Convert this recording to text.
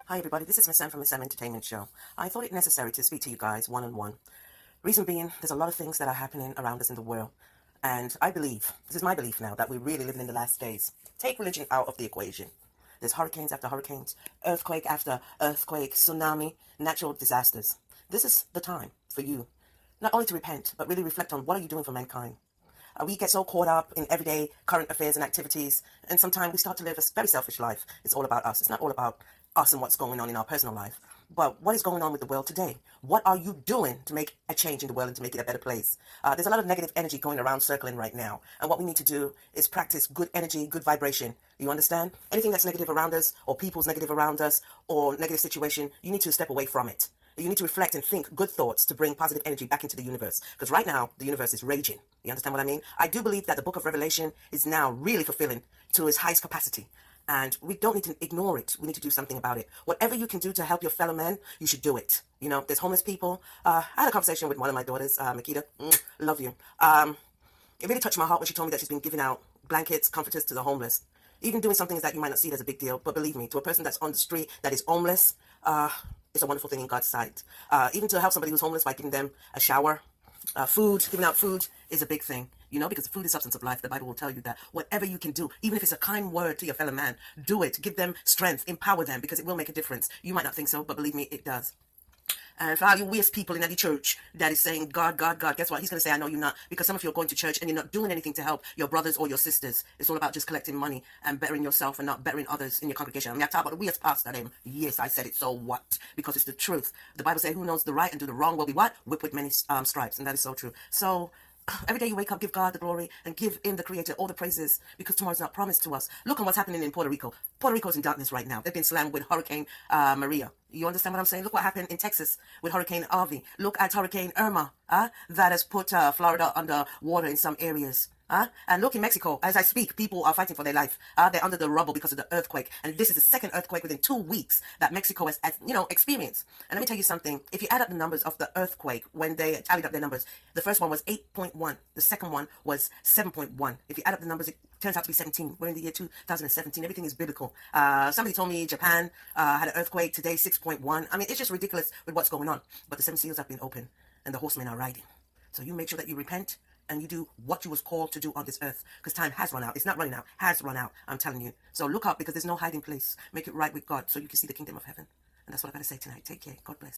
Hi everybody, this is Miss Sam from Miss Sam Entertainment Show. I thought it necessary to speak to you guys one-on-one. Reason being, there's a lot of things that are happening around us in the world. And I believe, this is my belief now, that we're really living in the last days. Take religion out of the equation. There's hurricanes after hurricanes, earthquake after earthquake, tsunami, natural disasters. This is the time for you, not only to repent, but really reflect on what are you doing for mankind. We get so caught up in everyday current affairs and activities, and sometimes we start to live a very selfish life. It's all about us. It's not all about us and what's going on in our personal life, but what is going on with the world today? What are you doing to make a change in the world and to make it a better place? There's a lot of negative energy going around circling right now, and what we need to do is practice good energy, good vibration. You understand? Anything that's negative around us, or people's negative around us, or negative situation, you need to step away from it. You need to reflect and think good thoughts to bring positive energy back into the universe. Because right now, the universe is raging. You understand what I mean? I do believe that the book of Revelation is now really fulfilling to its highest capacity. And we don't need to ignore it. We need to do something about it. Whatever you can do to help your fellow man, you should do it. You know, there's homeless people. I had a conversation with one of my daughters, Makita. Love you. It really touched my heart when she told me that she's been giving out blankets, comforters to the homeless. Even doing something that you might not see it as a big deal, but believe me, to a person that's on the street that is homeless, it's a wonderful thing in God's sight. Even to help somebody who's homeless by giving them a shower, food, giving out food is a big thing, you know, because food is substance of life. The Bible will tell you that whatever you can do, even if it's a kind word to your fellow man, do it. Give them strength, empower them, because it will make a difference. You might not think so, but believe me, it does. And for all you weird people in the church that is saying, God, God, God, guess what? He's going to say, I know you're not. Because some of you are going to church and you're not doing anything to help your brothers or your sisters. It's all about just collecting money and bettering yourself and not bettering others in your congregation. I mean, I talk about the weirdest pastor them. Yes, I said it, so what? Because it's the truth. The Bible says, who knows the right and do the wrong will be what? Whipped with many stripes. And that is so true. So every day you wake up, give God the glory and give him, the creator, all the praises, because tomorrow's not promised to us. Look at what's happening in Puerto Rico. Puerto Rico's in darkness right now. They've been slammed with Hurricane Maria. You understand what I'm saying? Look what happened in Texas with Hurricane Harvey. Look at Hurricane Irma, that has put Florida under water in some areas. And look in Mexico, as I speak, people are fighting for their life. They're under the rubble because of the earthquake. And this is the second earthquake within 2 weeks that Mexico has experienced. And let me tell you something. If you add up the numbers of the earthquake, when they tallied up their numbers, the first one was 8.1. The second one was 7.1. If you add up the numbers, it turns out to be 17. We're in the year 2017. Everything is biblical. Somebody told me Japan had an earthquake today, 6.1. I mean, it's just ridiculous with what's going on. But the seven seals have been opened and the horsemen are riding. So you make sure that you repent and you do what you was called to do on this earth, because time has run out. It's not running out, has run out, I'm telling you. So look up, because there's no hiding place. Make it right with God so you can see the kingdom of heaven. And that's what I got to say tonight. Take care. God bless.